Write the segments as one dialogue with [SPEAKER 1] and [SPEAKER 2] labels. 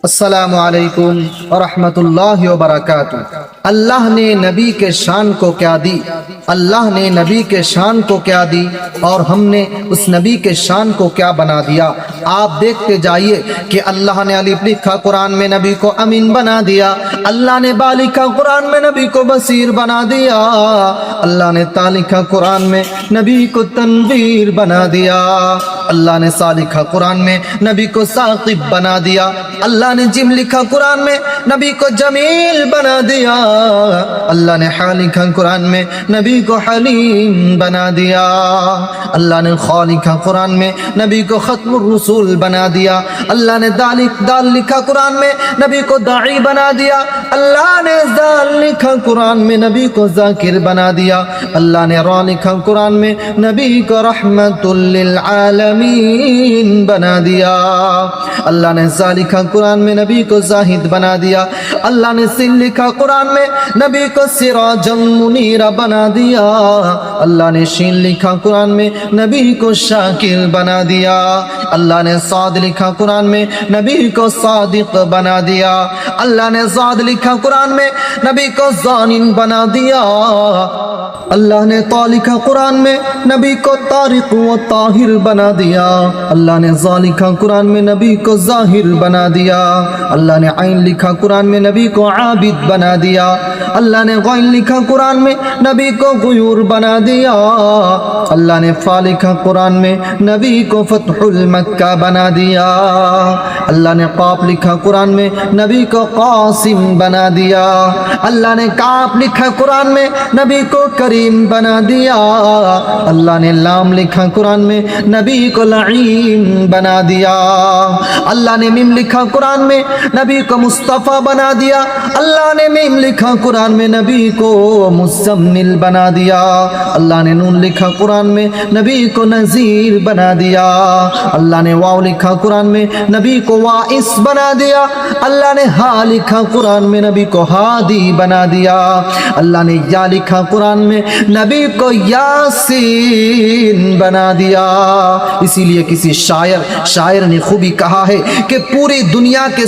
[SPEAKER 1] अस्सलामु अलैकुम व रहमतुल्लाहि व बरकातुहू। अल्लाह ने नबी के शान को क्या दी, अल्लाह ने नबी के शान को क्या दी और हमने उस नबी के शान को क्या बना दिया। आप देखते जाइए कि अल्लाह ने अलिफ लिखा कुरान में नबी को अमीन बना दिया, अल्लाह ने बा लिखा कुरान में नबी को बसीर बना दिया, अल्लाह ने ता लिखा कुरान में नबी को तनवीर बना दिया, अल्लाह ने सा लिखा कुरान में नबी को साकिब बना दिया, अल्लाह ने जिम लिखा कुरान में नबी को जमील बना दिया, अल्लाह ने हा लिखा कुरान में नबी को हलीम बना दिया, अल्लाह ने खा लिखा कुरान में नबी को खत्मुर रसूल बना दिया, अल्लाह ने दाल लिखा कुरान में नबी को दाई बना दिया, अल्लाह ने जाल लिखा कुरान में नबी को जाकिर बना दिया, अल्लाह ने रा लिखा कुरान में नबी को रहमतुल लिल आलमीन बना दिया, अल्लाह ने जा लिखा कुरान में नबी को जाहिद बना दिया, अल्लाह ने सिन लिखा कुरान में नबी को सिराजम मुनीरा बना दिया, अल्लाह ने शीन लिखा कुरान में नबी को शाकिर बना दिया, अल्लाह ने साद लिखा कुरान में नबी को सादिक बना दिया, अल्लाह ने ज़ाद लिखा कुरान में नबी को ज़ानिन बना दिया, अल्लाह ने ता लिखा कुरान में नबी को तारिक व ताहिर बना दिया, अल्लाह ने ज़ा लिखा कुरान में नबी को ज़ाहिर बना दिया, अल्लाह ने आइन लिखा कुरान में नबी को आबिद बना दिया, अल्लाह ने गैन लिखा कुरान में नबी को गुयूर बना दिया, अल्लाह ने फा लिखा कुरान में नबी को फतहुल मक्का बना दिया, अल्लाह ने काफ लिखा कुरान में नबी को कासिम बना दिया, अल्लाह ने काफ लिखा कुरान में नबी को करीम बना दिया, अल्लाह ने लाम लिखा कुरान में नबी को लईम बना दिया, अल्लाह ने मीम लिखा कुरान में नबी को मुस्तफ़ा बना दिया, अल्लाह ने मीम लिखा कुरान में नबी को मुज़म्मिल बना दिया, अल्लाह ने नून लिखा कुरान में नबी को नज़ीर बना दिया, अल्लाह ने वाव लिखा कुरान में नबी को वाइस बना दिया, अल्लाह ने हा लिखा कुरान में नबी को हादी बना दिया, अल्लाह ने या लिखा कुरान में नबी को यासीन बना दिया। इसीलिए किसी शायर ने खूबी कहा है कि पूरी दुनिया के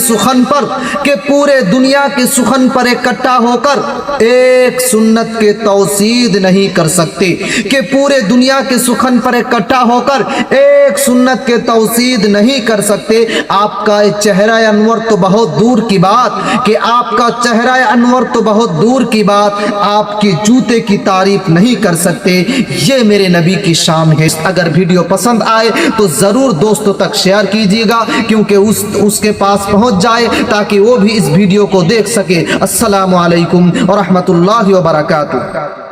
[SPEAKER 1] सुखन पर इकट्ठा होकर एक सुन्नत के तौसीद नहीं कर सकते, कि पूरे दुनिया के सुखन पर इकट्ठा होकर एक सुन्नत के तौसीद नहीं कर सकते। आपका चेहरा अनवर तो बहुत दूर की बात, कि आपका चेहरा अनवर तो बहुत दूर की बात, आपके जूते की तारीफ नहीं कर सकते। ये मेरे नबी की शान है। अगर वीडियो पसंद आए तो ज़रूर दोस्तों तक शेयर कीजिएगा, क्योंकि उसके पास पहुंच जाए, ताकि वो भी इस वीडियो को देख सके। अस्सलामु अलैकुम व रहमतुल्लाहि व बरकातुहू।